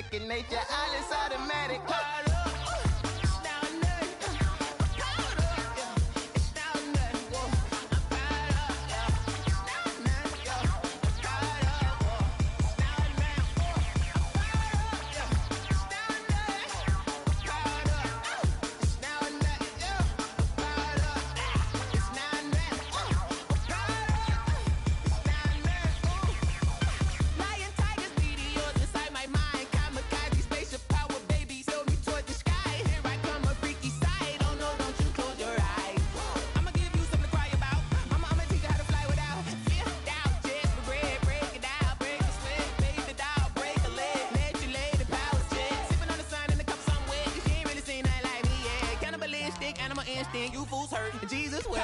second nature. All is automatic. You fools hurt. Jesus will.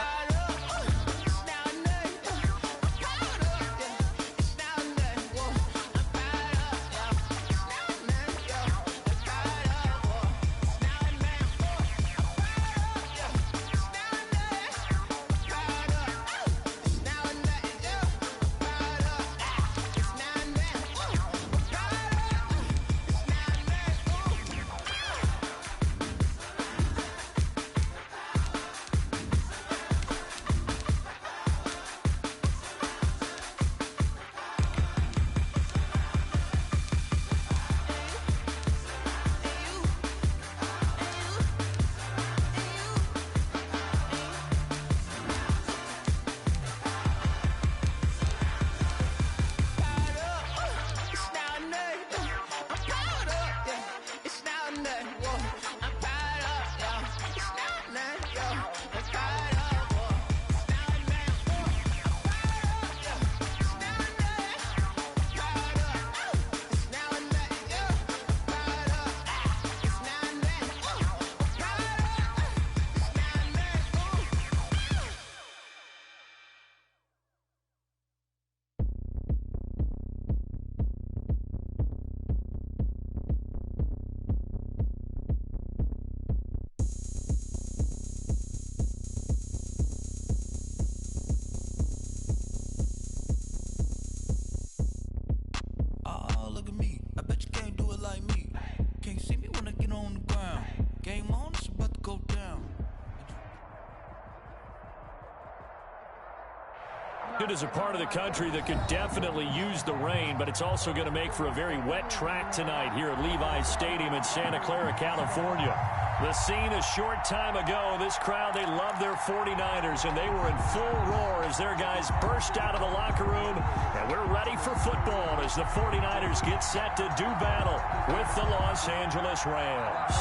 It is a part of the country that could definitely use the rain, but it's also going to make for a very wet track tonight here at Levi's Stadium in Santa Clara, California. The scene a short time ago, this crowd, they love their 49ers, and they were in full roar as their guys burst out of the locker room, and we're ready for football as the 49ers get set to do battle with the Los Angeles Rams.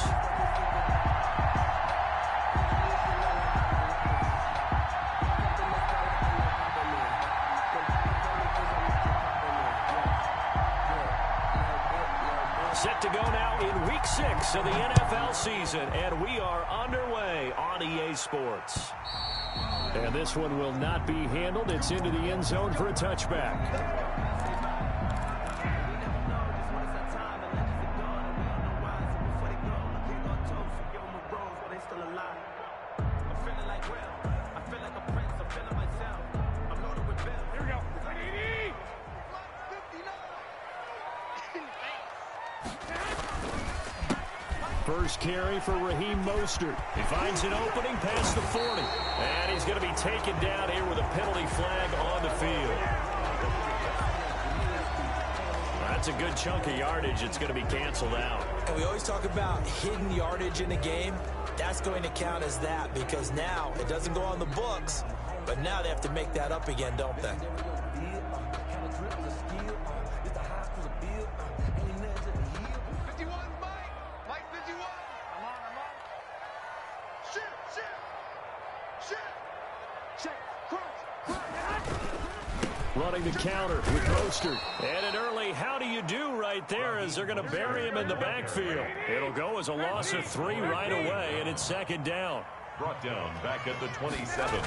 Set to go now in Week 6 of the NFL season, and we are underway on EA Sports. And this one will not be handled. It's into the end zone for a touchback. First carry for Raheem Mostert. He finds an opening past the 40. And he's going to be taken down here with a penalty flag on the field. That's a good chunk of yardage. It's going to be canceled out. And we always talk about hidden yardage in a game. That's going to count as that because now it doesn't go on the books, but now they have to make that up again, don't they? Running the counter with Mostert. And an early how do you do right there as they're going to bury him in the backfield. It'll go as a loss of 3 right away, and it's second down. Brought down back at the 27.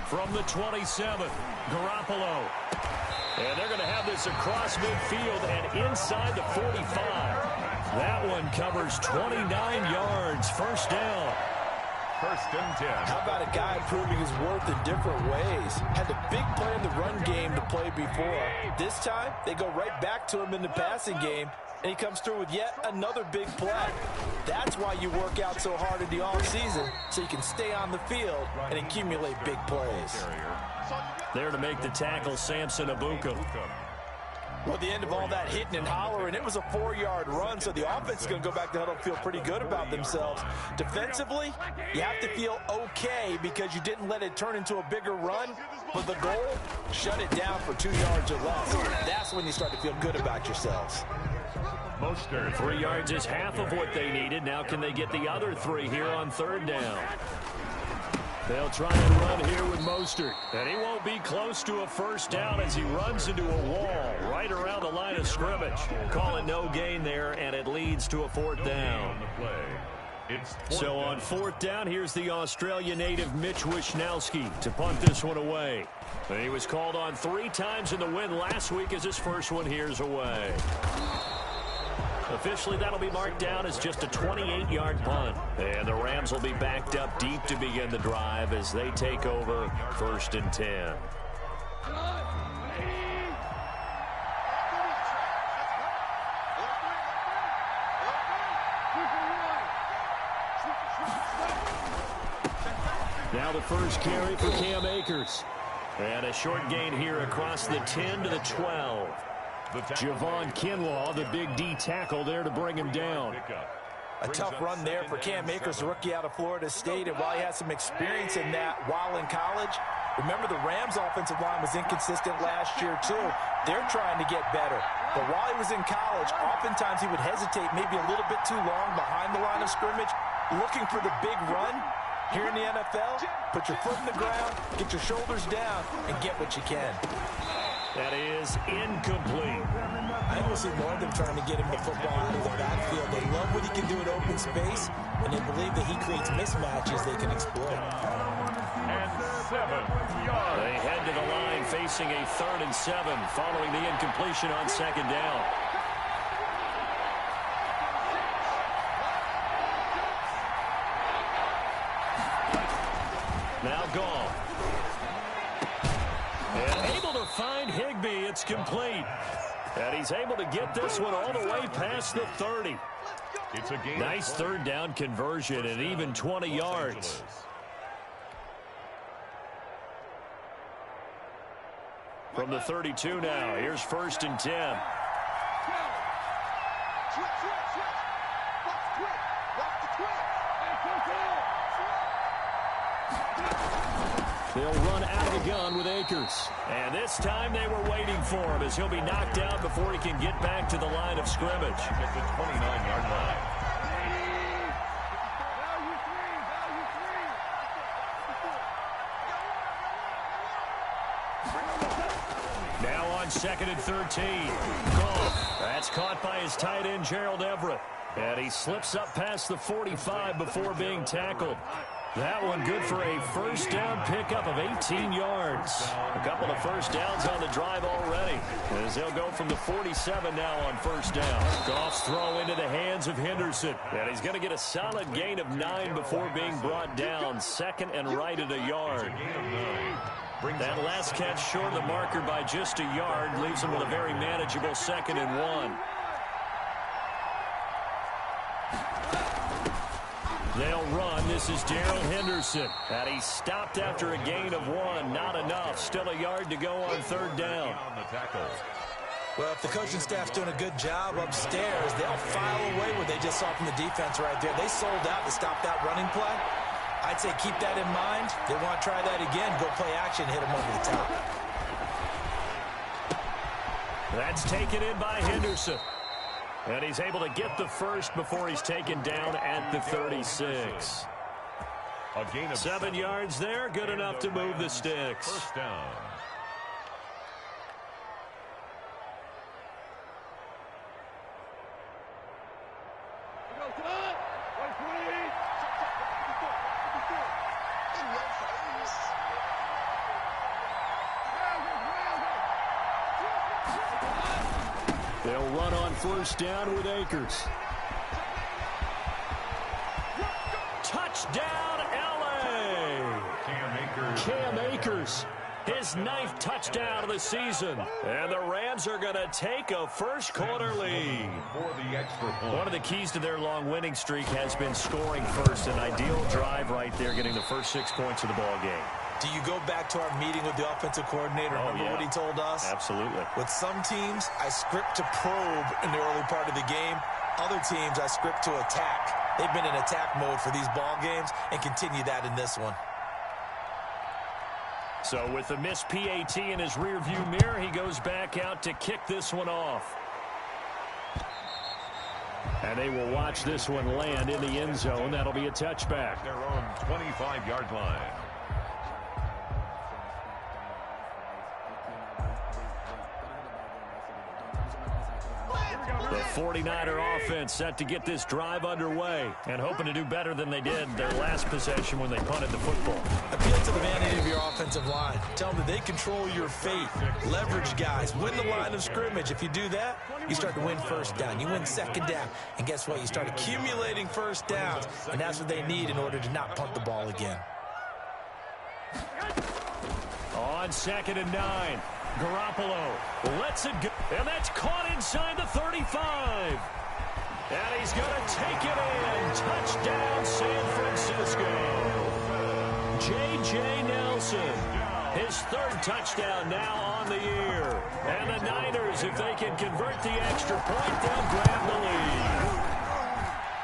From the 27, Garoppolo. And they're going to have this across midfield and inside the 45. That one covers 29 yards. First down. First and 10. How about a guy proving his worth in different ways? Had the big play in the run game to play before. This time, they go right back to him in the passing game, and he comes through with yet another big play. That's why you work out so hard in the offseason, so you can stay on the field and accumulate big plays. There to make the tackle, Samson Abuka. Well, at the end of all that hitting and hollering, it was a 4-yard run, so the offense is going to go back to huddle and feel pretty good about themselves. Defensively, you have to feel okay because you didn't let it turn into a bigger run, but the goal, shut it down for 2 yards or less. That's when you start to feel good about yourselves. Mostert. 3 yards is half of what they needed. Now can they get the other 3 here on 3rd down? They'll try and run here with Mostert. And he won't be close to a 1st down as he runs into a wall right around the line of scrimmage. Call it no gain there, and it leads to a 4th down. So on 4th down, here's the Australia native Mitch Wishnowsky to punt this one away. And he was called on 3 times in the win last week as his first one here's away. Officially, that'll be marked down as just a 28-yard punt. And the Rams will be backed up deep to begin the drive as they take over 1st and 10. Now the first carry for Cam Akers. And a short gain here across the 10 to the 12. Javon Kinlaw, the big D tackle there to bring him down. A tough run there for Cam Akers, the rookie out of Florida State. And while he has some experience in that while in college, remember the Rams' offensive line was inconsistent last year too. They're trying to get better. But while he was in college, oftentimes he would hesitate maybe a little bit too long behind the line of scrimmage, looking for the big run. Here in the NFL, put your foot in the ground, get your shoulders down, and get what you can. That is incomplete. I think we'll see more of them trying to get him the football out of the backfield. They love what he can do in open space, and they believe that he creates mismatches they can exploit. And 7 yards. They head to the line facing a 3rd and 7 following the incompletion on 2nd down. Now gone. And able to find Higbee. It's complete. And he's able to get this one all the way past the 30. It's a game. Nice 3rd down conversion and even 20 yards. From the 32 now, here's 1st and 10. They'll run out of the gun with Akers. And this time they were waiting for him as he'll be knocked out before he can get back to the line of scrimmage. At the 29-yard line. Now on 2nd and 13. Goff. That's caught by his tight end, Gerald Everett. And he slips up past the 45 before being tackled. That one good for a 1st down pickup of 18 yards. A couple of 1st downs on the drive already as they'll go from the 47 now on 1st down. Goff's throw into the hands of Henderson. And he's going to get a solid gain of 9 before being brought down. 2nd and right at a yard. That last catch short of the marker by just a yard leaves him with a very manageable 2nd and 1. They'll run. This is Darrell Henderson. And he stopped after a gain of 1. Not enough. Still a yard to go on 3rd down. Well, if the coaching staff's doing a good job upstairs, they'll file away what they just saw from the defense right there. They sold out to stop that running play. I'd say keep that in mind. They want to try that again. Go play action, hit them over the top. That's taken in by Henderson. And he's able to get the 1st before he's taken down at the 36. A gain of 7 yards there, good enough to move the sticks. 1st down. They'll run on 1st down with Akers. Touchdown, L.A. Cam Akers. Cam Akers. his 9th touchdown of the season. And the Rams are going to take a first-quarter lead. One of the keys to their long winning streak has been scoring first. An ideal drive right there, getting the first 6 points of the ball game. Do you go back to our meeting with the offensive coordinator? Remember what he told us? Absolutely. With some teams, I script to probe in the early part of the game. Other teams, I script to attack. They've been in attack mode for these ball games and continue that in this one. So with the missed PAT in his rearview mirror, he goes back out to kick this one off. And they will watch this one land in the end zone. That'll be a touchback. Their own 25-yard line. The 49er offense set to get this drive underway and hoping to do better than they did their last possession when they punted the football. Appeal to the vanity of your offensive line. Tell them that they control your fate. Leverage guys. Win the line of scrimmage. If you do that, you start to win first down. You win second down. And guess what? You start accumulating first downs. And that's what they need in order to not punt the ball again. On 2nd and 9. Garoppolo lets it go, and that's caught inside the 35. And he's going to take it in. Touchdown, San Francisco. J.J. Nelson, his 3rd touchdown now on the year. And the Niners, if they can convert the extra point, they'll grab the lead.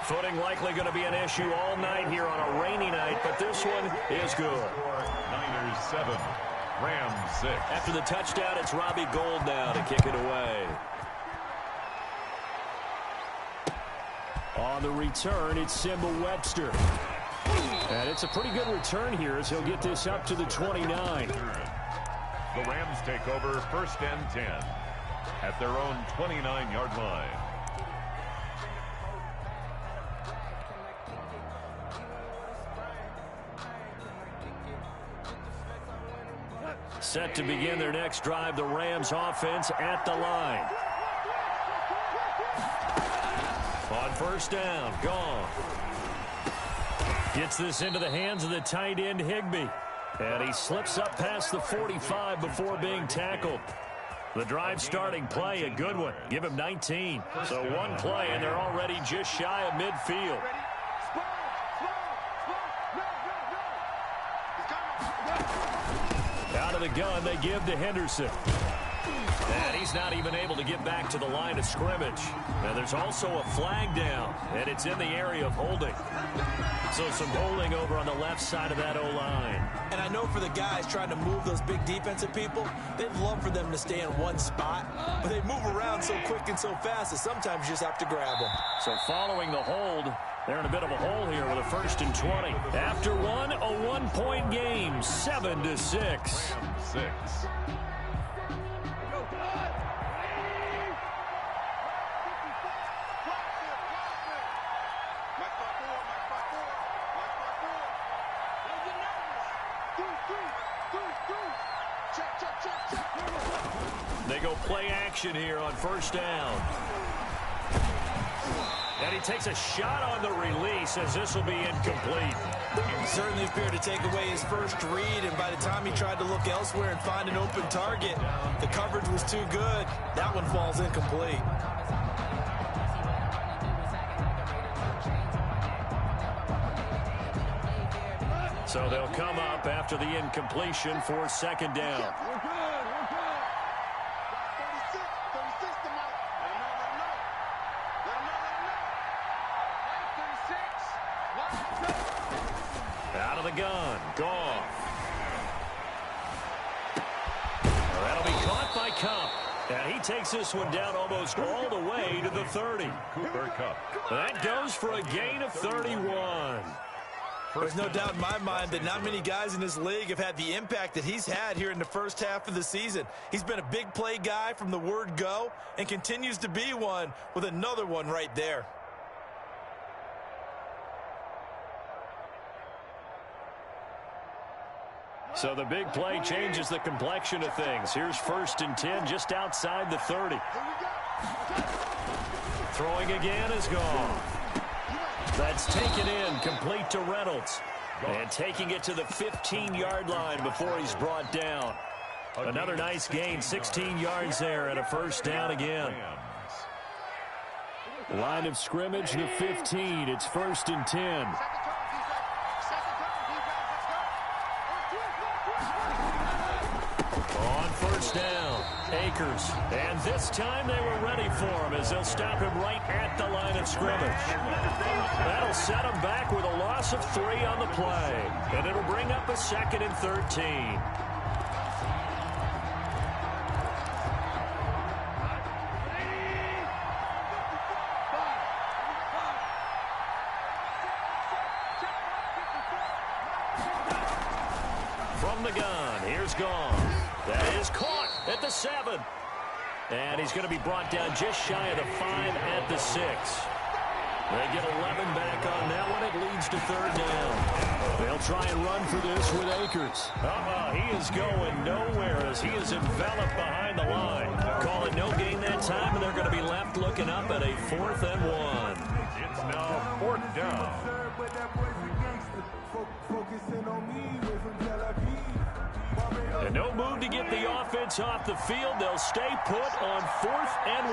Footing likely going to be an issue all night here on a rainy night, but this one is good. Niners 7. Rams 6. After the touchdown, it's Robbie Gould now to kick it away. On the return, it's Simba Webster. And it's a pretty good return here as he'll get this up to the 29. The Rams take over 1st and 10 at their own 29-yard line. Set to begin their next drive, the Rams offense at the line. On 1st down, gone. Gets this into the hands of the tight end, Higbee. And he slips up past the 45 before being tackled. The drive starting play, a good one. Give him 19. So one play, and they're already just shy of midfield. Out of the gun, they give to Henderson. And he's not even able to get back to the line of scrimmage. Now there's also a flag down, and it's in the area of holding. So some holding over on the left side of that O-line. And I know for the guys trying to move those big defensive people, they'd love for them to stay in one spot, but they move around so quick and so fast that sometimes you just have to grab them. So following the hold, they're in a bit of a hole here with a 1st and 20. After one, a 1-point game, 7-6. Rams 6. They go play action here on 1st down. And he takes a shot on the release as this will be incomplete. Certainly appeared to take away his first read, and by the time he tried to look elsewhere and find an open target, the coverage was too good. That one falls incomplete. So they'll come up after the incompletion for 2nd down. Out of the gun, Goff. That'll be caught by Kupp. And he takes this one down almost all the way to the 30. Cooper Kupp. That goes for a gain of 31. There's no doubt in my mind that not many guys in this league have had the impact that he's had here in the first half of the season. He's been a big play guy from the word go and continues to be one with another one right there. So the big play changes the complexion of things. Here's 1st and 10 just outside the 30. Throwing again is gone. That's taken in, complete to Reynolds. And taking it to the 15-yard line before he's brought down. Another nice gain, 16 yards there and a first down again. Line of scrimmage, the 15. It's 1st and 10. On first down, Akers. And this time they were ready for him as they'll stop him right at the line of scrimmage. That'll set him back with a loss of 3 on the play. And it'll bring up a 2nd and 13. From the gun, here's Gone. That is caught at the 7. And he's going to be brought down just shy of the 5 at the 6. They get 11 back on that one. It leads to 3rd down. They'll try and run for this with Akers. He is going nowhere as he is enveloped behind the line. Call it no gain that time, and they're going to be left looking up at a 4th and 1. It's now 4th down. And no move to get the offense off the field. They'll stay put on 4th and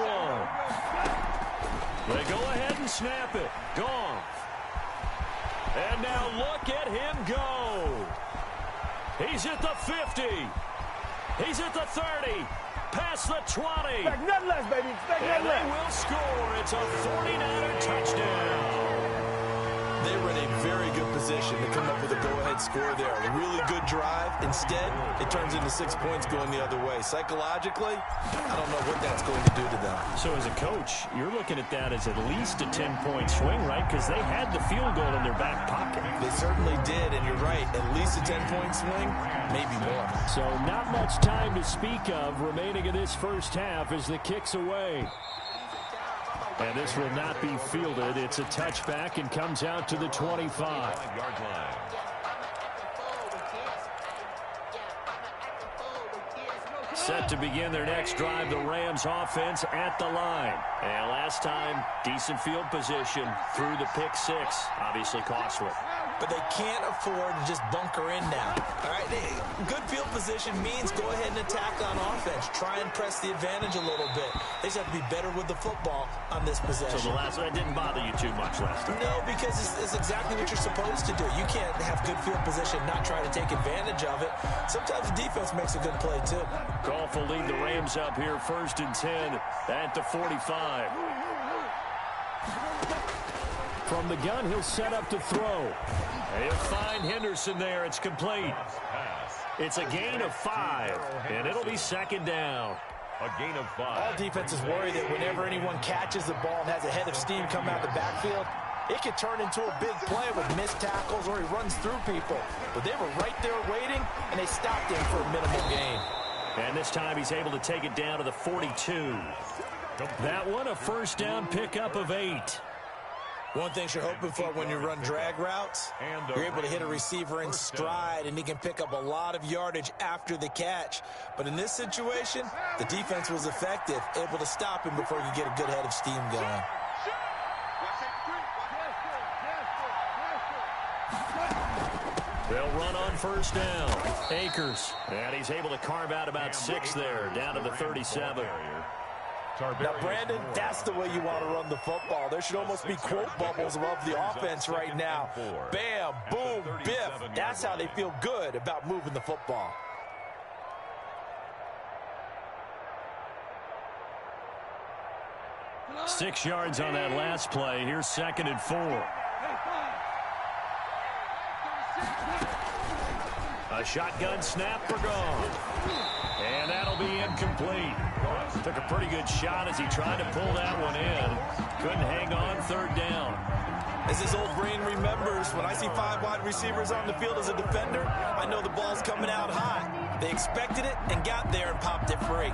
1. They go ahead and snap it. Gone. And now look at him go. He's at the 50. He's at the 30. Past the 20. Expect nothing less, baby. Expect nothing less. And they will score. It's a 49er touchdown. They were in a very good position to come up with a go-ahead score there. A really good drive. Instead, it turns into 6 points going the other way. Psychologically, I don't know what that's going to do to them. So as a coach, you're looking at that as at least a 10-point swing, right? Because they had the field goal in their back pocket. They certainly did, and you're right. At least a 10-point swing, maybe more. So not much time to speak of remaining in this first half as the kick's away. And this will not be fielded. It's a touchback and comes out to the 25-yard line. Set to begin their next drive, the Rams offense at the line. And last time, decent field position through the pick 6. Obviously costly. But they can't afford to just bunker in now. All right, good field position means go ahead and attack on offense. Try and press the advantage a little bit. They just have to be better with the football on this possession. So the last one didn't bother you too much last time? No, because it's exactly what you're supposed to do. You can't have good field position and not try to take advantage of it. Sometimes the defense makes a good play, too. Goff will lead the Rams up here 1st and 10 at the 45. From the gun, he'll set up to throw. He'll find Henderson there. It's complete. It's a gain of 5, and it'll be 2nd down. A gain of 5. All defenses worry that whenever anyone catches the ball and has a head of steam come out the backfield, it could turn into a big play with missed tackles or he runs through people. But they were right there waiting, and they stopped him for a minimal gain. And this time he's able to take it down to the 42. That one, a first down pickup of 8. One thing you're hoping for when you run drag routes, you're able to hit a receiver in stride, and he can pick up a lot of yardage after the catch. But in this situation, the defense was effective, able to stop him before he could get a good head of steam going. They'll run on first down. Akers. And he's able to carve out about 6 there, down to the 37. Now, Brandon, that's the way you want to run the football. There should almost be quote bubbles above the offense right now. Bam, boom, biff. That's how they feel good about moving the football. Six yards on that last play. Here's 2nd and 4. A shotgun snap for Gone. And that'll be incomplete. Took a pretty good shot as he tried to pull that one in. Couldn't hang on, 3rd down. As his old brain remembers, when I see 5 wide receivers on the field as a defender, I know the ball's coming out hot. They expected it and got there and popped it free.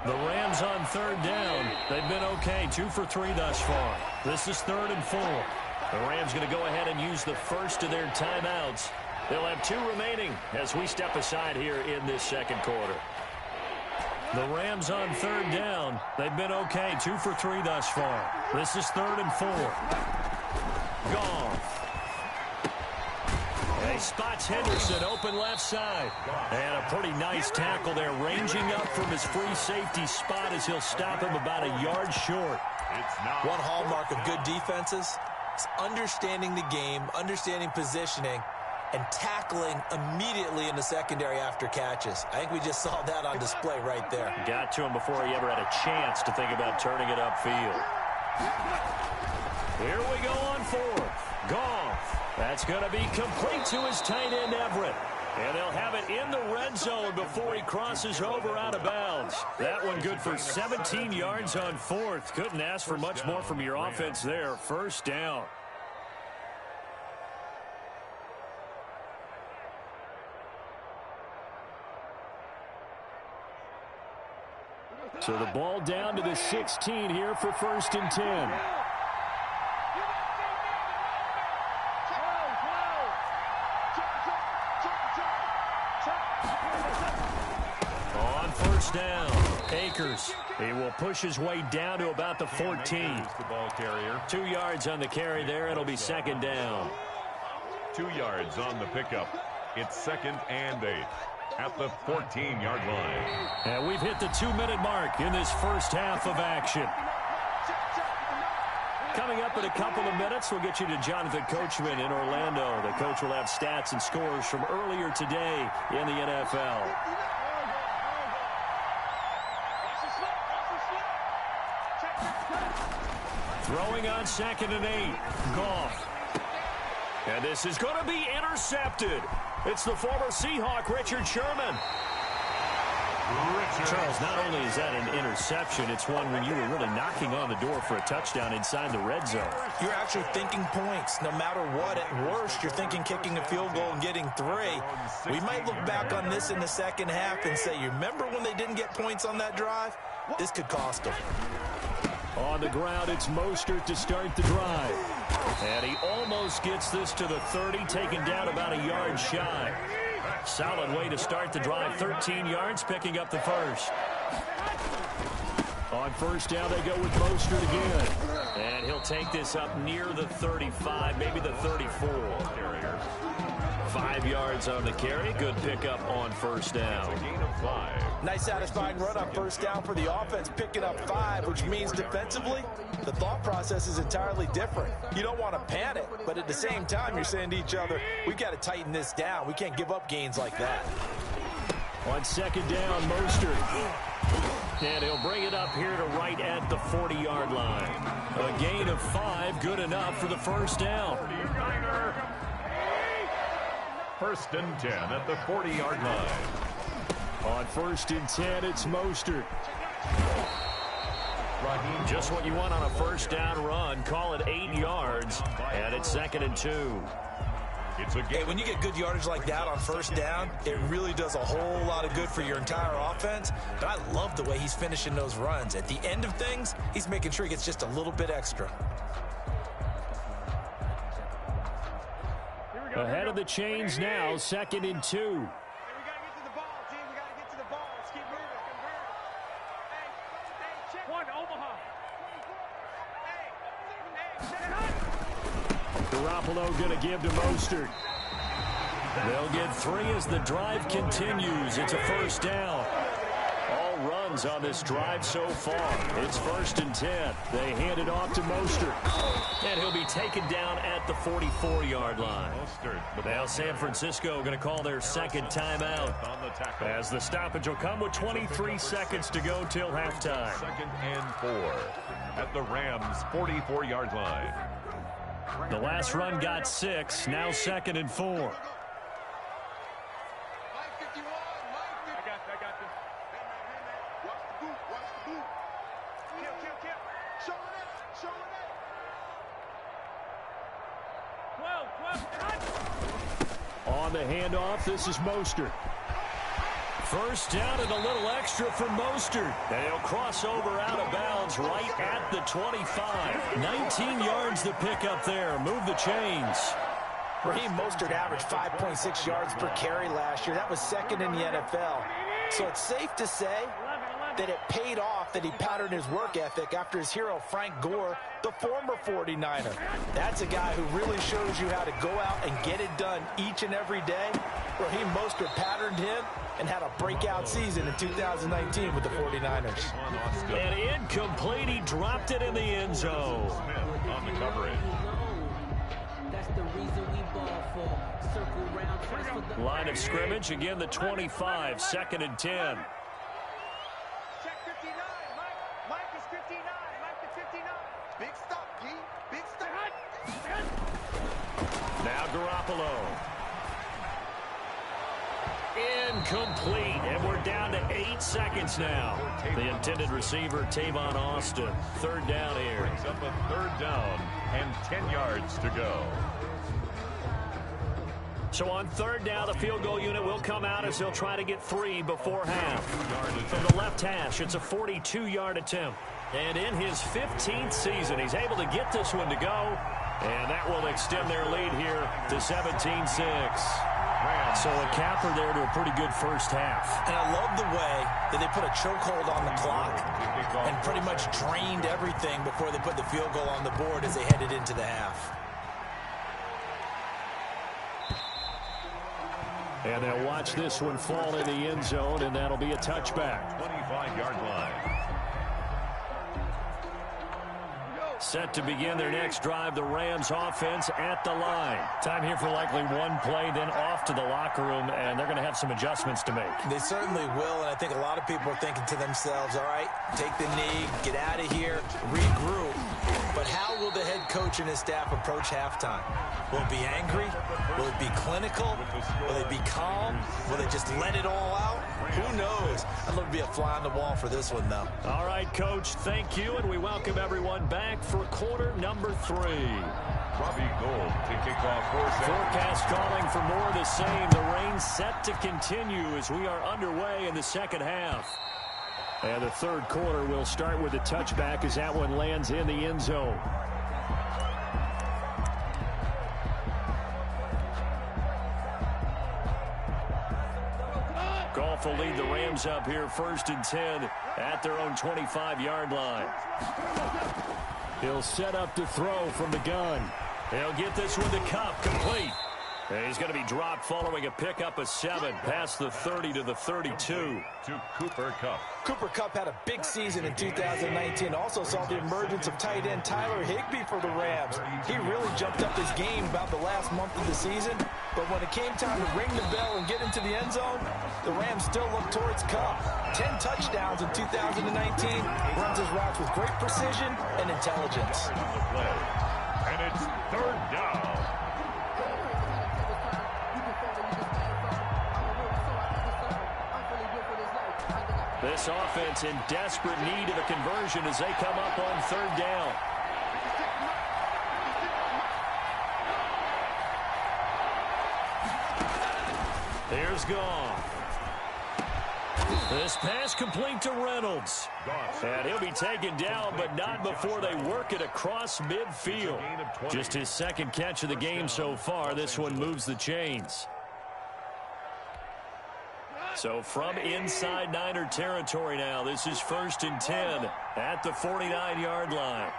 The Rams on 3rd down. They've been okay, 2 for 3 thus far. This is 3rd and 4. The Rams going to go ahead and use the first of their timeouts They'll have 2 remaining as we step aside here in this second quarter. The Rams on 3rd down. They've been okay, 2 for 3 thus far. This is 3rd and 4. Goff. He spots Henderson open left side. And a pretty nice tackle there, ranging up from his free safety spot as he'll stop him about a yard short. One hallmark of good defenses is understanding the game, understanding positioning, and tackling immediately in the secondary after catches. I think we just saw that on display right there. Got to him before he ever had a chance to think about turning it upfield. Here we go on 4th. Goff. That's going to be complete to his tight end, Everett. And they'll have it in the red zone before he crosses over out of bounds. That one good for 17 yards on 4th. Couldn't ask for much more from your offense there. 1st down. So the ball down to the 16 here for 1st and 10. On 1st down, Akers. He will push his way down to about the 14. 2 yards on the carry there. It'll be 2nd down. 2 yards on the pickup. It's 2nd and 8 at the 14-yard line. And we've hit the 2-minute mark in this first half of action. Coming up in a couple of minutes, we'll get you to Jonathan Coachman in Orlando. The coach will have stats and scores from earlier today in the NFL. Throwing on 2nd and 8. Goff. And this is going to be intercepted. It's the former Seahawk, Richard Sherman. Charles, not only is that an interception, it's one when you were really knocking on the door for a touchdown inside the red zone. You're actually thinking points. No matter what, at worst, you're thinking kicking a field goal and getting 3. We might look back on this in the second half and say, you remember when they didn't get points on that drive? This could cost them. On the ground, it's Mostert to start the drive. And he almost gets this to the 30, taken down about a yard shy. Solid way to start the drive. 13 yards, picking up the first. On 1st down, they go with Mostert again. And he'll take this up near the 35, maybe the 34. 5 yards on the carry. Good pickup on 1st down. A gain of 5. Nice satisfying run on 1st down for the offense, picking up 5, which means defensively, the thought process is entirely different. You don't want to panic, but at the same time, you're saying to each other, we've got to tighten this down. We can't give up gains like that. On 2nd down, Mostert. And he'll bring it up here to right at the 40-yard line. A gain of 5, good enough for the 1st down. 1st and 10 at the 40-yard line. On 1st and 10, it's Mostert. Just what you want on a 1st down run. Call it 8 yards, and it's 2nd and 2. Hey, when you get good yardage like that on 1st down, it really does a whole lot of good for your entire offense. But I love the way he's finishing those runs. At the end of things, he's making sure he gets just a little bit extra. Ahead of the chains now, 2nd and 2. Garoppolo going to give to Mostert. They'll get 3 as the drive continues. It's a 1st down. All runs on this drive so far. It's 1st and 10. They hand it off to Mostert. And he'll be taken down at the 44-yard line. Now San Francisco going to call their 2nd timeout, as the stoppage will come with 23 seconds to go till halftime. 2nd and 4 at the Rams' 44-yard line. The last run got 6. Now 2nd and 4. On the handoff, this is Mostert. 1st down and a little extra for Mostert. And he'll cross over out of bounds right at the 25. 19 yards to pick up there. Move the chains. Raheem Mostert averaged 5.6 yards per carry last year. That was second in the NFL. So it's safe to say that it paid off that he patterned his work ethic after his hero Frank Gore, the former 49er. That's a guy who really shows you how to go out and get it done each and every day. Raheem Mostert patterned him and had a breakout season in 2019 with the 49ers. And incomplete, he dropped it in the end zone. Smith on the coverage. That's the reason we ball for. Circle round, transfer the Line of scrimmage, again the 25, 2nd and 10. Check 59. Mike is 59. Mike is 59. Big stop, G. Big stop. Now Garoppolo. Incomplete, and we're down to 8 seconds now. The intended receiver, Tavon Austin. 3rd down here. Brings up a 3rd down and 10 yards to go. So on 3rd down, the field goal unit will come out as they'll try to get 3 before half. From the left hash, it's a 42-yard attempt. And in his 15th season, he's able to get this one to go. And that will extend their lead here to 17-6. So a capper there to a pretty good first half. And I love the way that they put a chokehold on the clock and pretty much drained everything before they put the field goal on the board as they headed into the half. And they'll watch this one fall in the end zone, and that'll be a touchback. 25-yard line. Set to begin their next drive, the Rams offense at the line. Time here for likely one play, then off to the locker room, and they're going to have some adjustments to make. They certainly will, and I think a lot of people are thinking to themselves, all right, take the knee, get out of here, regroup. But how will the head coach and his staff approach halftime? Will it be angry? Will it be clinical? Will they be calm? Will they just let it all out? Who knows? I'd love to be a fly on the wall for this one, though. All right, Coach, thank you, and we welcome everyone back for quarter number 3. Robbie Gould to kick off Forecast calling for more of the same. The rain set to continue as we are underway in the second half. And the 3rd quarter will start with a touchback as that one lands in the end zone. Goff will lead the Rams up here 1st and 10 at their own 25-yard line. He'll set up to throw from the gun. He'll get this one to Kupp, complete. And he's going to be dropped following a pickup of 7 past the 30 to the 32. To Cooper Kupp. Cooper Kupp had a big season in 2019. Also saw the emergence of tight end Tyler Higbee for the Rams. He really jumped up his game about the last month of the season. But when it came time to ring the bell and get into the end zone, the Rams still looked towards Kupp. 10 touchdowns in 2019. Runs his routes with great precision and intelligence. And it's 3rd down. This offense in desperate need of a conversion as they come up on 3rd down. Here's Goff. This pass complete to Reynolds. And he'll be taken down, but not before they work it across midfield. Just his 2nd catch of the game so far. This one moves the chains. So from inside Niner territory now, this is 1st and 10 at the 49-yard line.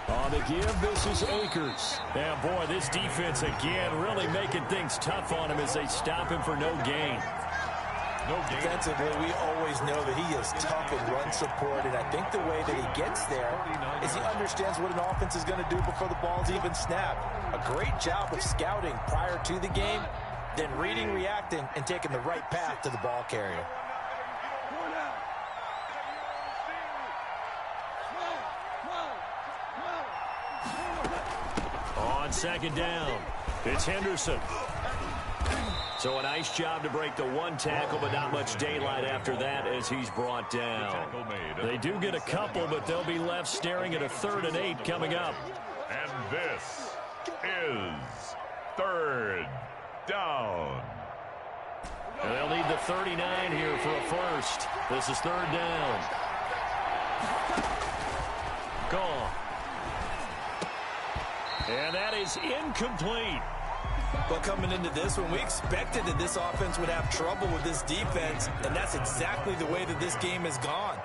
On the give, this is Akers. Now, boy, this defense again really making things tough on him as they stop him for no gain. Defensively, we always know that he is tough in run support, and I think the way that he gets there is he understands what an offense is going to do before the ball's even snapped. A great job of scouting prior to the game, then reading, reacting, and taking the right path to the ball carrier. On 2nd down, it's Henderson. So a nice job to break the 1 tackle, but not much daylight after that as he's brought down. They do get a couple, but they'll be left staring at a 3rd and 8 coming up. And this is 3rd down. And they'll need the 39 here for a first. This is 3rd down. Gone. And that is incomplete. But coming into this one, we expected that this offense would have trouble with this defense, and that's exactly the way that this game has gone.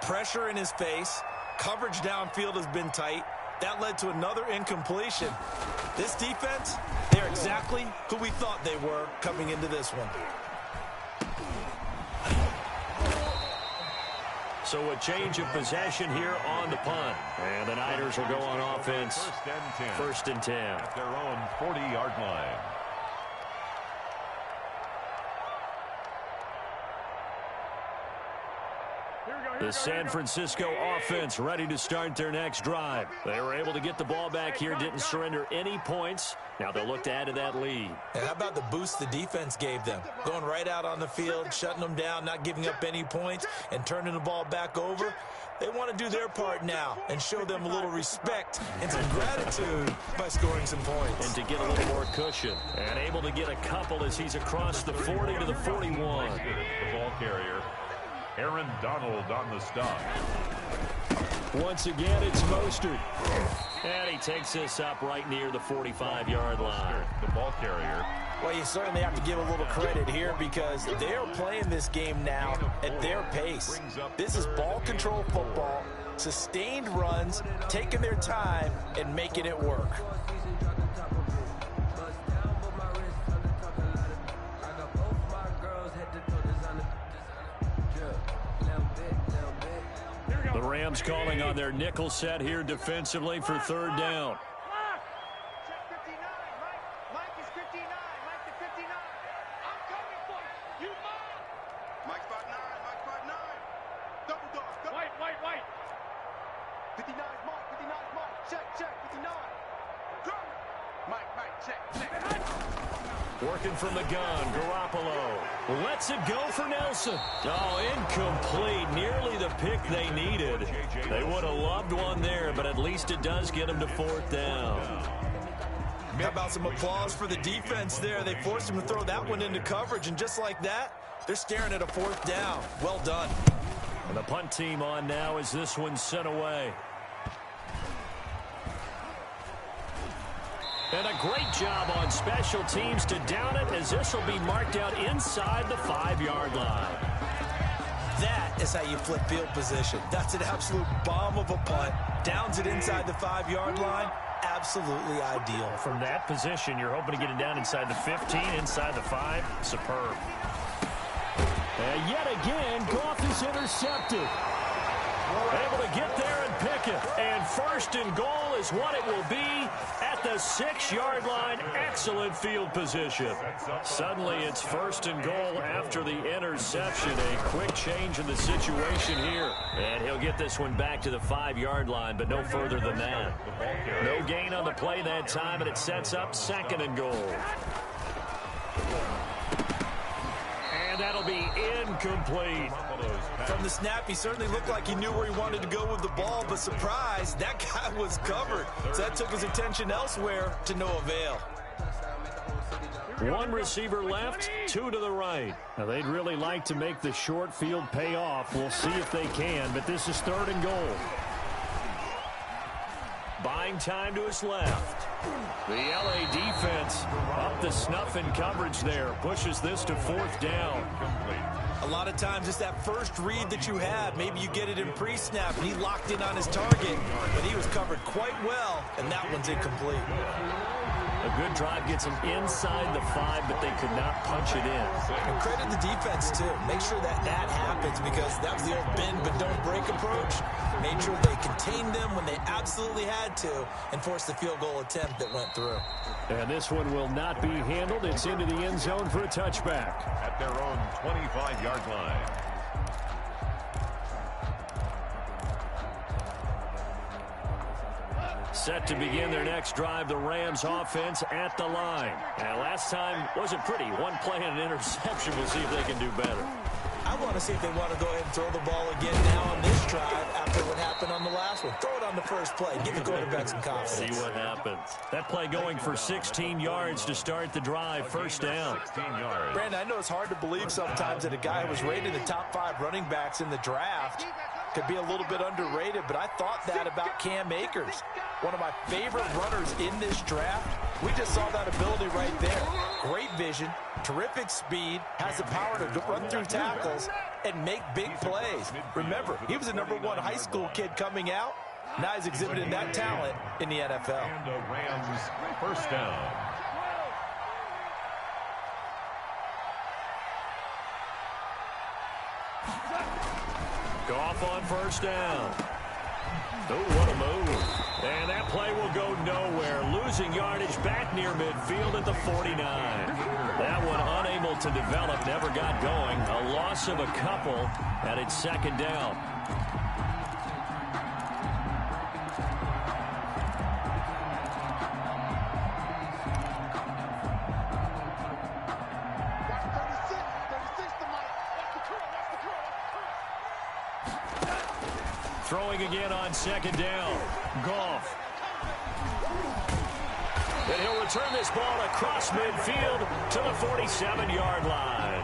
Pressure in his face, coverage downfield has been tight. That led to another incompletion. This defense, they're exactly who we thought they were coming into this one. So a change of possession here on the punt. And the Niners will go on offense. First and 10. At their own 40-yard line. The San Francisco offense ready to start their next drive. They were able to get the ball back here, didn't surrender any points. Now they'll look to add to that lead. And how about the boost the defense gave them? Going right out on the field, shutting them down, not giving up any points, and turning the ball back over. They want to do their part now and show them a little respect and some gratitude by scoring some points. And to get a little more cushion. And able to get a couple as he's across the 40 to the 41. The ball carrier, Aaron Donald on the stop. Once again, it's Mostert. And he takes this up right near the 45-yard line. The ball carrier. Well, you certainly have to give a little credit here because they're playing this game now at their pace. This is ball control football, sustained runs, taking their time, and making it work. The Rams calling on their nickel set here defensively for third down. Check 59. Mike is 59. Mike to 59. I'm coming for you. You Mike. Mike spot 9. Mike spot 9. Double dog. Double. White. 59 is Mike. 59 is Mike. Check. 59. Go. Mike. Check. Working from the gun, Garoppolo lets it go for Nelson. Oh, incomplete. Nearly the pick they needed. They would have loved one there, but at least it does get them to fourth down. How about some applause for the defense there? They forced him to throw that one into coverage, and just like that, they're staring at a fourth down. Well done. And the punt team on now as this one's sent away. And a great job on special teams to down it, as this will be marked out inside the 5-yard line. That is how you flip field position. That's an absolute bomb of a punt. Downs it inside the 5-yard line. Absolutely ideal. From that position, you're hoping to get it down inside the 15, inside the 5. Superb. And yet again, Goff is intercepted. Able to get there and pick it. And first and goal is what it will be at the 6-yard line. Excellent field position. Suddenly it's first and goal after the interception. A quick change in the situation here. And he'll get this one back to the 5-yard line, but no further than that. No gain on the play that time, and it sets up second and goal. And that'll be incomplete. From the snap, he certainly looked like he knew where he wanted to go with the ball, but surprise, that guy was covered. So that took his attention elsewhere to no avail. One receiver left, 2 to the right. Now, they'd really like to make the short field pay off. We'll see if they can, but this is third and goal. Buying time to his left. The LA defense up the snuff in coverage there. Pushes this to fourth down. A lot of times it's that first read that you have. Maybe you get it in pre-snap and he locked in on his target, but he was covered quite well, and that one's incomplete. A good drive gets them inside the 5, but they could not punch it in. And credit the defense, too. Make sure that happens, because that was the old bend but don't break approach. Made sure they contained them when they absolutely had to and forced the field goal attempt that went through. And this one will not be handled. It's into the end zone for a touchback. At their own 25-yard line. Set to begin their next drive, the Rams offense at the line. And last time wasn't pretty. One play and an interception. We'll see if they can do better. I want to see if they want to go ahead and throw the ball again now on this drive after what happened on the last one. Throw it on the first play. Give the quarterback some confidence. See what happens. That play going for 16 yards to start the drive. First down. 16 yards. Brandon, I know it's hard to believe sometimes that a guy who was rated the top 5 running backs in the draft could be a little bit underrated, but I thought that about Cam Akers. One of my favorite runners in this draft. We just saw that ability right there. Great vision, terrific speed, has the power to run through tackles and make big plays. Remember, he was a #1 high school kid coming out. Now he's exhibiting that talent in the NFL. And a Rams first down. Goff on first down. Oh, what a move. And that play will go nowhere. Losing yardage back near midfield at the 49. That one unable to develop, never got going. A loss of a couple, and it's second down. Throwing again on second down. Goff. And he'll return this ball across midfield to the 47-yard line.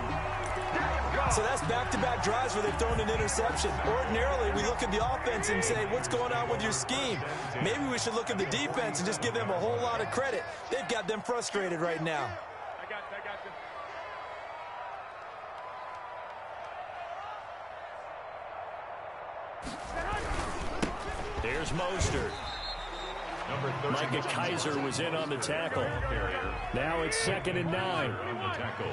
So that's back-to-back drives where they've thrown an interception. Ordinarily, we look at the offense and say, what's going on with your scheme? Maybe we should look at the defense and just give them a whole lot of credit. They've got them frustrated right now. I got you. There's Mostert. Micah Kaiser was in on the tackle. Now it's 2nd and 9. On the tackle.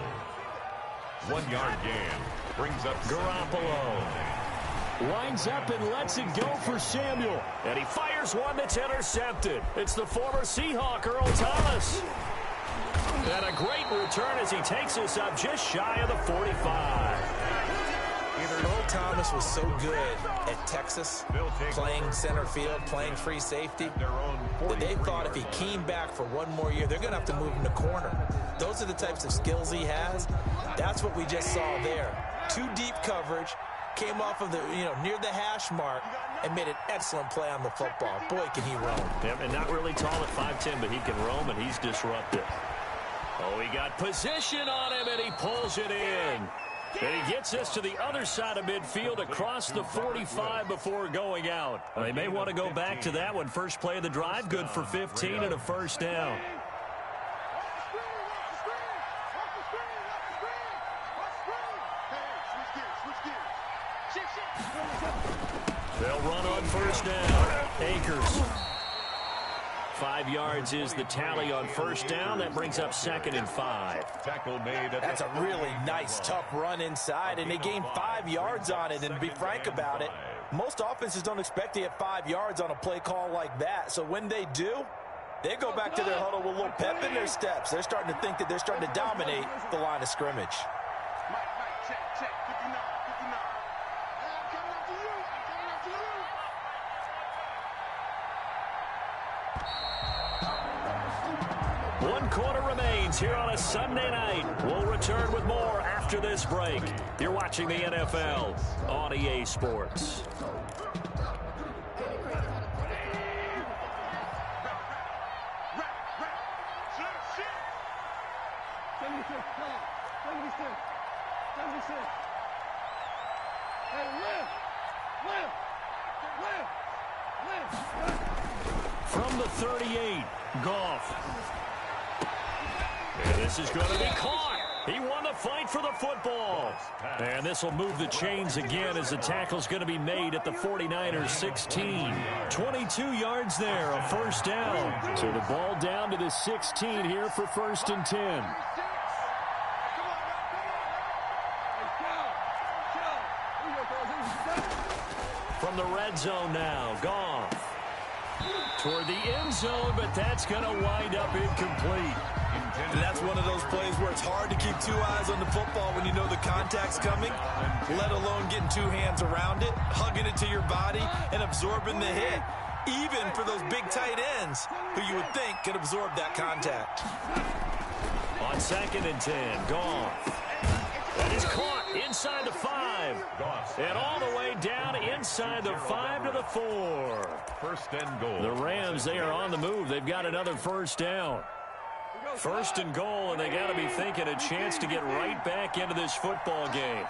1 yard gain. Brings up Garoppolo. Lines up and lets it go for Samuel. And he fires one that's intercepted. It's the former Seahawk, Earl Thomas. And a great return as he takes us up just shy of the 45. Earl Thomas was so good at Texas, playing center field, playing free safety, that they thought if he came back for one more year, they're going to have to move him to corner. Those are the types of skills he has. That's what we just saw there. 2 deep coverage, came off of the, near the hash mark, and made an excellent play on the football. Boy, can he roam. Yeah, and not really tall at 5'10", but he can roam, and he's disruptive. Oh, he got position on him, and he pulls it in. And he gets us to the other side of midfield across the 45 before going out. They may want to go back to that one. First play of the drive, good for 15 and a first down. They'll run on first down. Akers. 5 yards is the tally on first down. That brings up 2nd and 5. Tackle made. That's a really nice, tough run inside, and they gained 5 yards on it. And to be frank about it, most offenses don't expect to get 5 yards on a play call like that. So when they do, they go back to their huddle with a little pep in their steps. They're starting to think that they're starting to dominate the line of scrimmage. Mike, check. 59. I'm coming after you. One quarter remains here on a Sunday night. We'll return with more after this break. You're watching the NFL on EA Sports. From the 38, Goff. And this is going to be caught. He won the fight for the football. And this will move the chains again as the tackle's going to be made at the 49ers 16. 22 yards there, a first down. So the ball down to the 16 here for 1st and 10. From the red zone now, Goff. Toward the end zone, but that's going to wind up incomplete. And that's one of those plays where it's hard to keep 2 eyes on the football when you know the contact's coming, let alone getting 2 hands around it, hugging it to your body, and absorbing the hit, even for those big tight ends who you would think could absorb that contact. On 2nd and 10, Goff. That is caught inside the 5. And all the way down inside the 5 to the 4. First and goal. The Rams, they are on the move. They've got another first down. 1st and goal, and they got to be thinking a chance to get right back into this football game.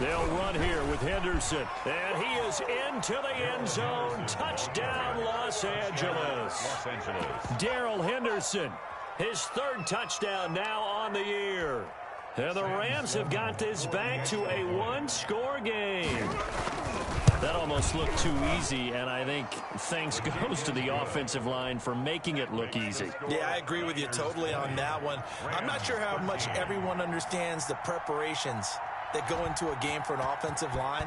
They'll run here with Henderson. And he is into the end zone. Touchdown, Los Angeles. Darrell Henderson, his third touchdown now on the year. And the Rams have got this back to a one-score game. That almost looked too easy, and I think thanks goes to the offensive line for making it look easy. Yeah, I agree with you totally on that one. I'm not sure how much everyone understands the preparations that go into a game for an offensive line,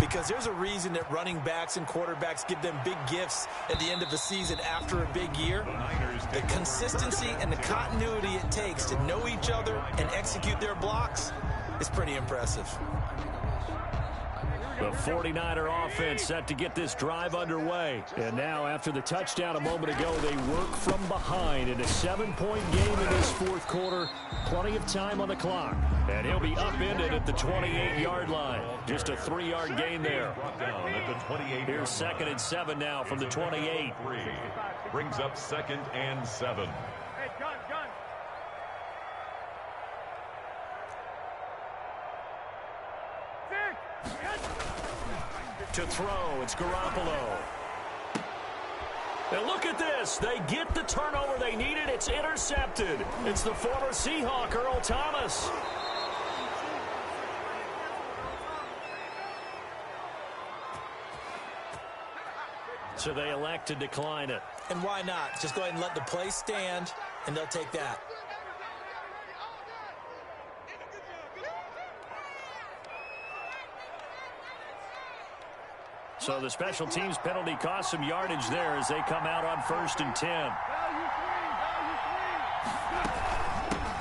because there's a reason that running backs and quarterbacks give them big gifts at the end of the season after a big year. The consistency and the continuity it takes to know each other and execute their blocks is pretty impressive. The 49er offense set to get this drive underway. And now, after the touchdown a moment ago, they work from behind in a 7-point game in this fourth quarter. Plenty of time on the clock. And he'll be upended at the 28-yard line. Just a 3-yard gain there. Here's 2nd and 7 now from the 28. Brings up 2nd and 7. Hey, gun. To throw, it's Garoppolo. And look at this. They get the turnover they needed. It's intercepted. It's the former Seahawk, Earl Thomas. So they elect to decline it. And why not? Just go ahead and let the play stand, and they'll take that. So the special teams penalty cost some yardage there as they come out on 1st and 10.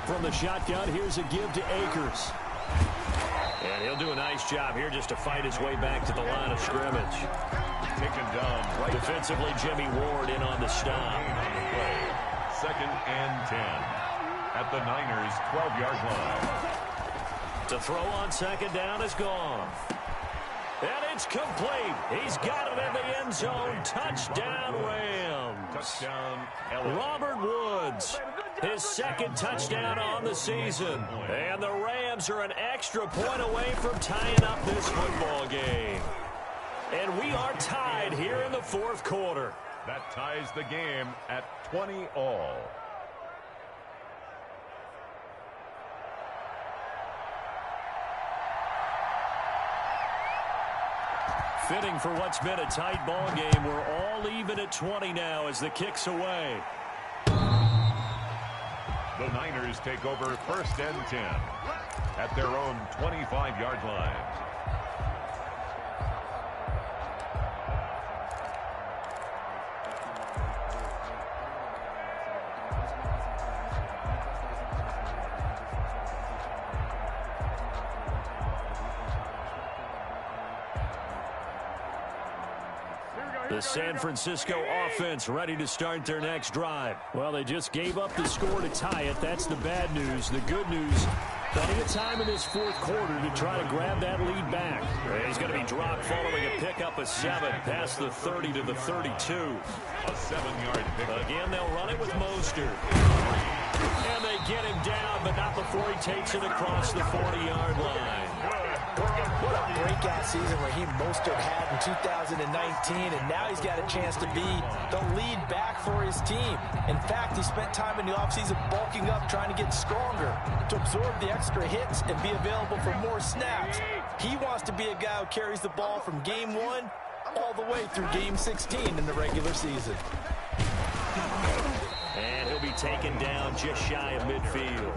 From the shotgun, here's a give to Akers. And he'll do a nice job here just to fight his way back to the line of scrimmage. Taken down right. Defensively, Jimmy Ward in on the stop. 2nd and 10 at the Niners' 12-yard line. To throw on 2nd down is gone. And it's complete. He's got it in the end zone. Touchdown, Rams. Touchdown, Elliott. Robert Woods, his 2nd touchdown on the season. And the Rams are an extra point away from tying up this football game. And we are tied here in the fourth quarter. That ties the game at 20-all. Fitting for what's been a tight ball game. We're all even at 20 now as the kick's away. The Niners take over 1st and 10 at their own 25-yard line. The San Francisco offense ready to start their next drive. Well, they just gave up the score to tie it. That's the bad news. The good news, plenty of time in this fourth quarter to try to grab that lead back. He's going to be dropped following a pickup of 7 past the 30 to the 32. A 7-yard pickup. Again, they'll run it with Mostert. And they get him down, but not before he takes it across the 40-yard line. What a breakout season Raheem Mostert had in 2019, and now he's got a chance to be the lead back for his team. In fact, he spent time in the offseason bulking up, trying to get stronger, to absorb the extra hits and be available for more snaps. He wants to be a guy who carries the ball from game 1 all the way through game 16 in the regular season. And he'll be taken down just shy of midfield.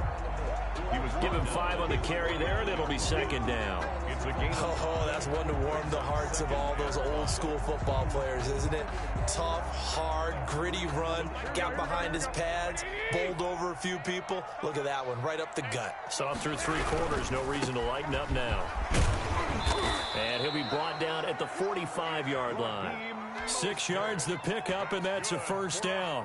Give him 5 on the carry there, and it'll be 2nd down. Oh, that's one to warm the hearts of all those old school football players, isn't it? Tough, hard, gritty run, got behind his pads, bowled over a few people. Look at that one, right up the gut. Saw him through 3 quarters, no reason to lighten up now. And he'll be brought down at the 45-yard line. 6 yards the pickup, and that's a 1st down.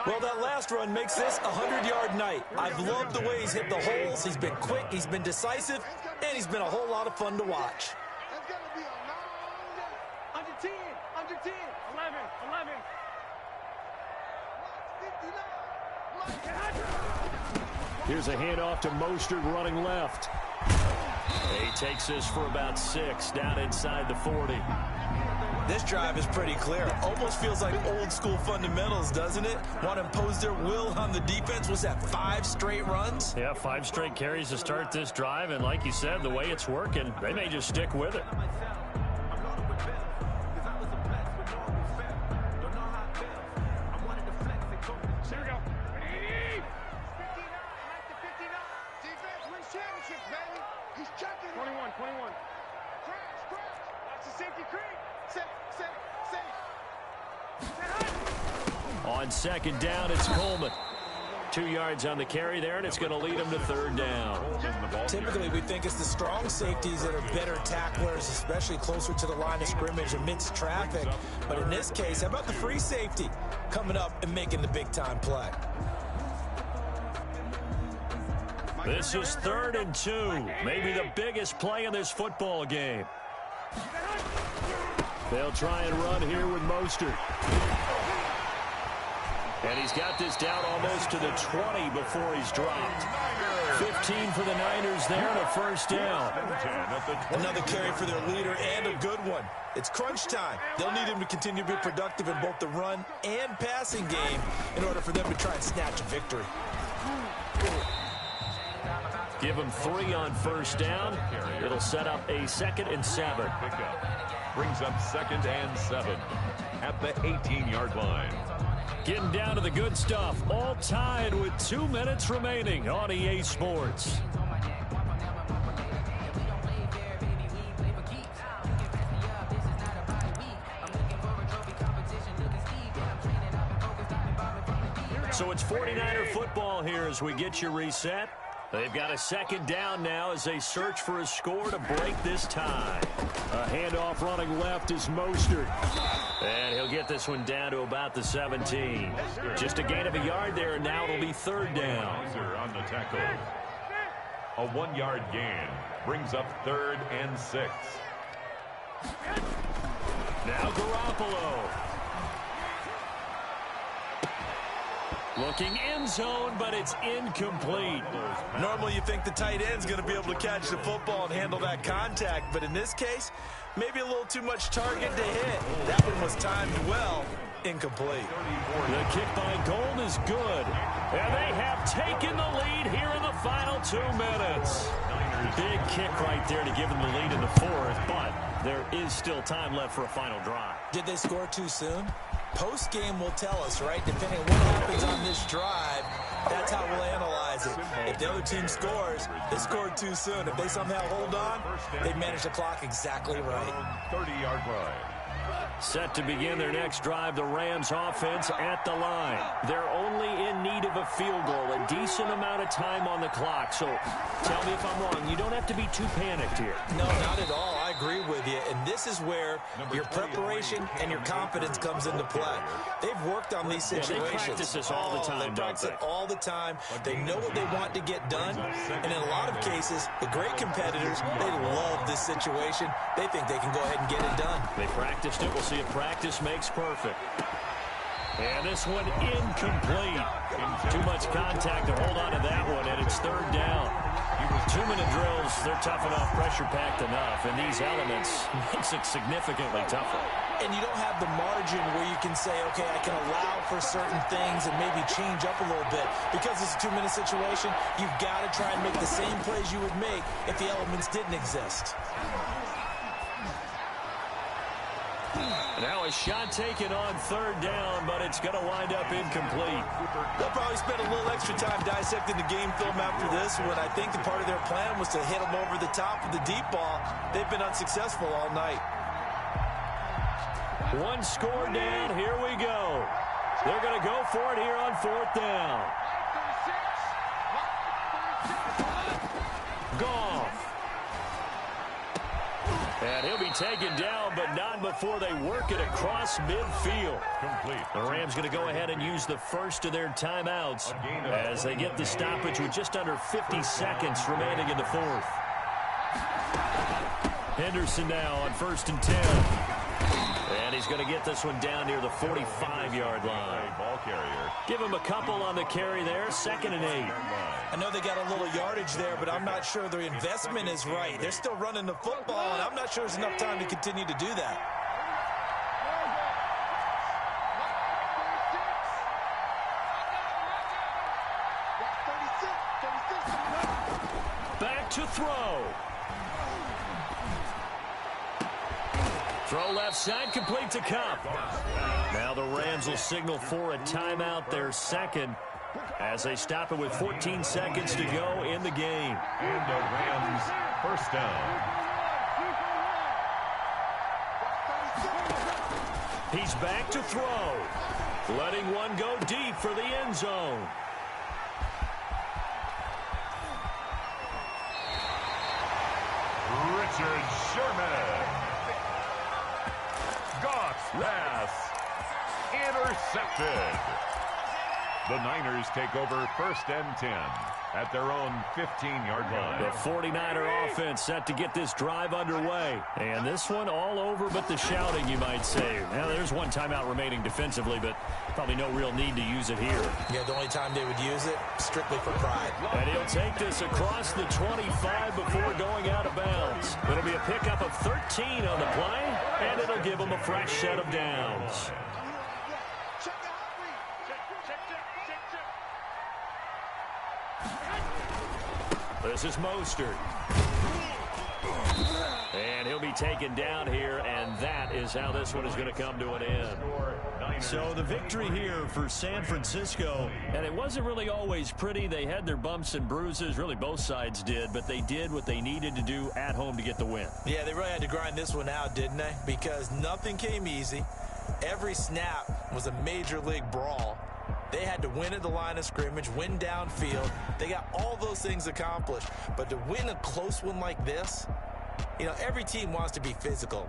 Well, that last run makes this a 100-yard night. I've loved the way he's hit the holes. He's been quick, he's been decisive, and he's been a whole lot of fun to watch. That's going to be a long day. Under 10, 11. Here's a handoff to Mostert running left. He takes this for about 6 down inside the 40. This drive is pretty clear. Almost feels like old school fundamentals, doesn't it? Want to impose their will on the defense. Was that 5 straight runs? Yeah, 5 straight carries to start this drive. And like you said, the way it's working, they may just stick with it. Here we go. 59, Mike to 59. Defense wins championships, baby. He's checking. 21. Crash. Watch the safety creep. Safe. On second down, it's Coleman. 2 yards on the carry there, and it's going to lead him to third down. Typically, we think it's the strong safeties that are better tacklers, especially closer to the line of scrimmage amidst traffic. But in this case, how about the free safety coming up and making the big-time play? This is 3rd and 2, maybe the biggest play in this football game. They'll try and run here with Mostert. And he's got this down almost to the 20 before he's dropped. 15 for the Niners there and a first down. Another carry for their leader and a good one. It's crunch time. They'll need him to continue to be productive in both the run and passing game in order for them to try and snatch a victory. Give him 3 on first down. It'll set up a 2nd and 7. Brings up 2nd and 7 at the 18-yard line. Getting down to the good stuff. All tied with 2 minutes remaining on EA Sports. So it's 49er football here as we get you reset. They've got a 2nd down now as they search for a score to break this tie. A handoff running left is Mostert. And he'll get this one down to about the 17. Just a gain of a yard there, and now it'll be 3rd down. On the tackle. A 1-yard gain brings up 3rd and 6. Now Garoppolo. Looking end zone, but it's incomplete. Normally you think the tight end's going to be able to catch the football and handle that contact, but in this case, maybe a little too much target to hit. That one was timed well. Incomplete. The kick by Gold is good. And they have taken the lead here in the final 2 minutes. Big kick right there to give them the lead in the 4th, but there is still time left for a final drive. Did they score too soon? Post-game will tell us, right? Depending on what happens on this drive, that's how we'll analyze it. If the other team scores, they scored too soon. If they somehow hold on, they manage the clock exactly right. 30-yard line. Set to begin their next drive, the Rams offense at the line. They're only in need of a field goal, a decent amount of time on the clock. So tell me if I'm wrong. You don't have to be too panicked here. No, not at all. I agree with you. And this is where your preparation and your confidence comes into play. They've worked on these situations. They practice this all the time, They practice it all the time. They know what they want to get done. And in a lot of cases, the great competitors, they love this situation. They think they can go ahead and get it done. They practiced it. We'll see if practice makes perfect. And this one incomplete. Too much contact to hold on to that one, and it's 3rd down. 2-minute drills, they're tough enough, pressure-packed enough, and these elements makes it significantly tougher. And you don't have the margin where you can say, okay, I can allow for certain things and maybe change up a little bit. Because it's a 2-minute situation, you've got to try and make the same plays you would make if the elements didn't exist. Now a shot taken on 3rd down, but it's going to wind up incomplete. They'll probably spend a little extra time dissecting the game film after this one. I think the part of their plan was to hit them over the top of the deep ball. They've been unsuccessful all night. 1 score down. Here we go. They're going to go for it here on 4th down. Goff. And he'll be taken down, but not before they work it across midfield. Complete. The Rams going to go ahead and use the first of their timeouts as they get the stoppage with just under 50 seconds remaining in the 4th. Henderson now on 1st and 10. And he's going to get this one down near the 45-yard line. Ball carrier. Give him a couple on the carry there. 2nd and 8. I know they got a little yardage there, but I'm not sure their investment is right. They're still running the football, and I'm not sure there's enough time to continue to do that. Back to throw. Throw left side, complete to Kupp. Now the Rams will signal for a timeout, their second, as they stop it with 14 seconds to go in the game. And the Rams first down. He's back to throw. Letting one go deep for the end zone. Richard Sherman. Goff's pass intercepted. The Niners take over 1st and 10 at their own 15-yard line. The 49er offense set to get this drive underway. And this one all over but the shouting, you might say. Now, there's one timeout remaining defensively, but probably no real need to use it here. Yeah, the only time they would use it, strictly for pride. And he'll take this across the 25 before going out of bounds. It'll be a pickup of 13 on the play, and it'll give him a fresh set of downs. This is Mostert. And he'll be taken down here, and that is how this one is going to come to an end. So the victory here for San Francisco, and it wasn't really always pretty. They had their bumps and bruises, really both sides did, but they did what they needed to do at home to get the win. Yeah, they really had to grind this one out, didn't they? Because nothing came easy. Every snap was a major league brawl. They had to win at the line of scrimmage, win downfield. They got all those things accomplished. But to win a close one like this, you know, every team wants to be physical.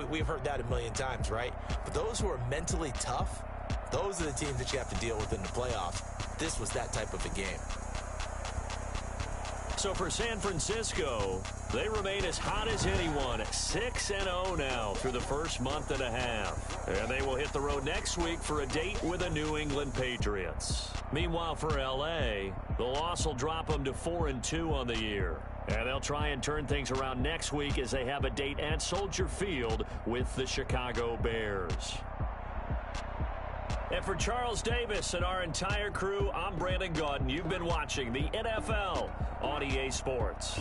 We've heard that a million times, right? But those who are mentally tough, those are the teams that you have to deal with in the playoffs. This was that type of a game. So for San Francisco, they remain as hot as anyone, 6-0 now through the first month and a half. And they will hit the road next week for a date with the New England Patriots. Meanwhile, for L.A., the loss will drop them to 4-2 on the year. And they'll try and turn things around next week as they have a date at Soldier Field with the Chicago Bears. And for Charles Davis and our entire crew, I'm Brandon Gaudin. You've been watching the NFL on EA Sports.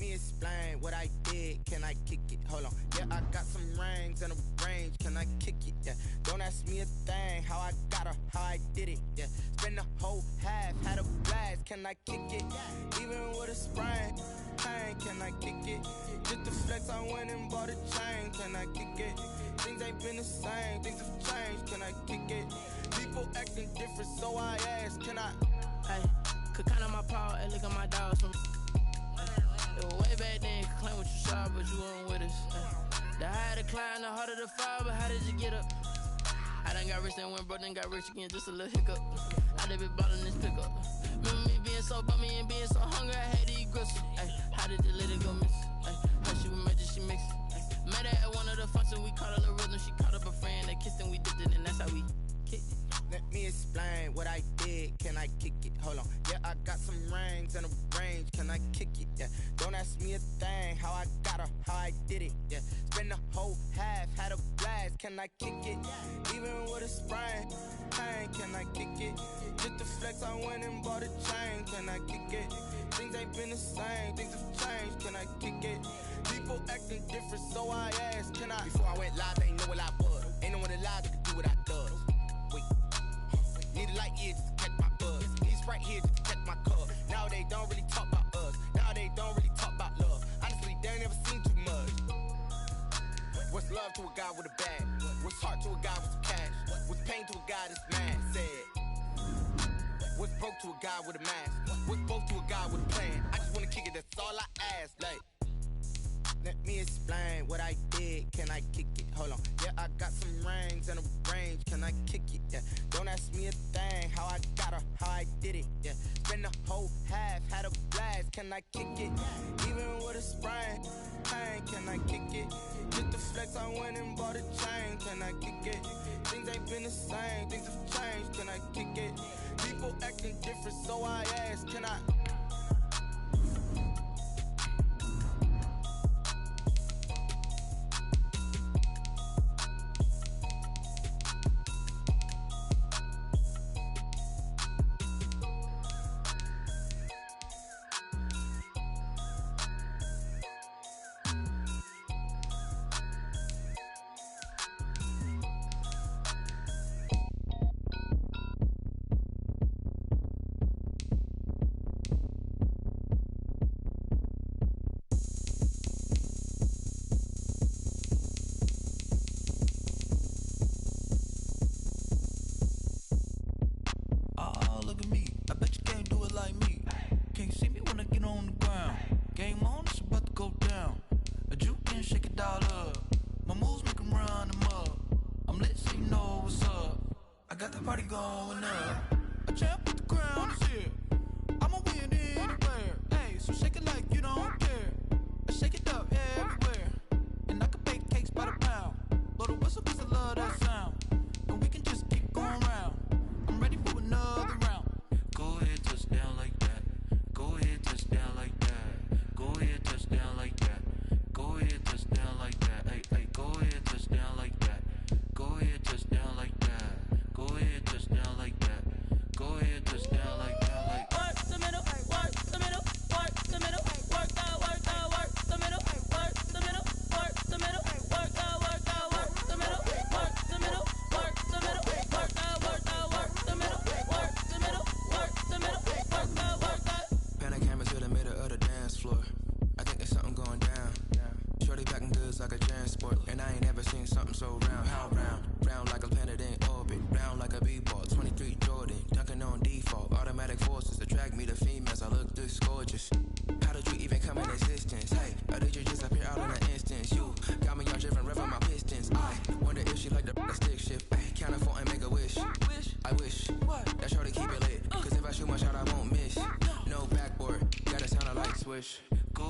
me explain what I did. Can I kick it? Hold on. Yeah, I got some rings and a range. Can I kick it? Yeah. Don't ask me a thing. How I got her, how I did it. Yeah. Spend the whole half, had a blast. Can I kick it? Even with a sprain. Pain, can I kick it? Just to flex, I went and bought a chain. Can I kick it? Things ain't been the same. Things have changed. Can I kick it? People acting different, so I ask. Can I? Hey, could count on my power and look at my dogs from. It was way back then, could claim what you saw, but you weren't with us. The higher the climb, the harder the fall, but how did you get up? I done got rich and went broke, then got rich again, just a little hiccup. I done been ballin' this pickup. Remember me being so bummy and being so hungry, I had to eat gristle. Ay, how did the lady go miss? Ay, how she was magic, she mixed. Met her at one of the functions, we caught her the rhythm, she caught up a friend, they kissed and we dipped it, and that's how we kicked it. Let me explain what I did. Can I kick it? Hold on. Yeah, I got some rings and a range. Can I kick it? Yeah. Don't ask me a thing. How I got her, how I did it. Yeah. Spend the whole half, had a blast. Can I kick it? Even with a sprain. Pain, can I kick it? Just to flex, I went and bought a chain. Can I kick it? Things ain't been the same. Things have changed. Can I kick it? People acting different, so I asked. Can I? Before I went live, they ain't know what I was. Ain't no one alive that could do what I does. Wait. Need a light here just to catch my buzz. Need Sprite here just to catch my cup. Now they don't really talk about us. Now they don't really talk about love. Honestly, they ain't never seen too much. What's love to a guy with a bag? What's heart to a guy with some cash? What's pain to a guy that's mad? Said. What's broke to a guy with a mask? What's both to a guy with a plan? I just wanna kick it, that's all I ask. Like, let me explain what I did. Can I kick it? Hold on. Yeah, I got some rings and a range. Can I kick it? Yeah. Don't ask me a thing. How I got her, how I did it. Yeah. Spend the whole half, had a blast. Can I kick it? Even with a sprain. Pain, can I kick it? Just to flex, I went and bought a chain. Can I kick it? Things ain't been the same. Things have changed. Can I kick it? People acting different, so I ask. Can I?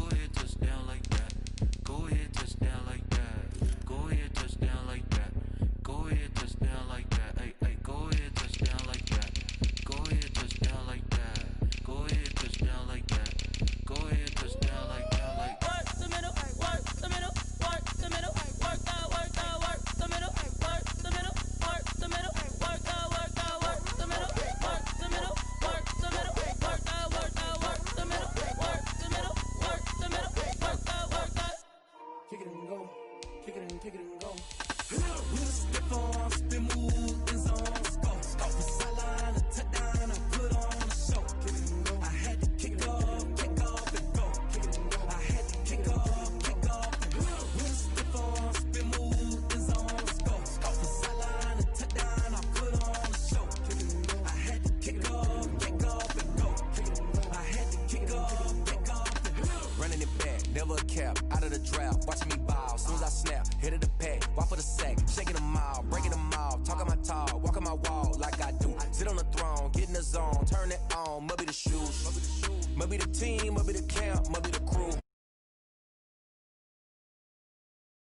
Go ahead, touchdown like that. Go ahead, touchdown like that. Go ahead, touchdown like that. Go ahead, touchdown like that. Hey, hey, go ahead, touchdown like that. Go ahead, touchdown like that. Go ahead, touchdown like that. Go ahead, touchdown like that. Like work the middle, work the middle, work the middle, work the middle, work the middle, work the middle, work the middle, work the middle, work the middle, work the middle, work the middle, work the middle, work the middle, work the middle, work cap, out of the draft, watching me ball. Soon as I snap, hit of the pack, walk for the sack, shaking them all, breaking them all, talking my talk, walking my wall like I do. Sit on the throne, get in the zone, turn it on, must be the shoes, must be the team, must be the camp, must be the crew.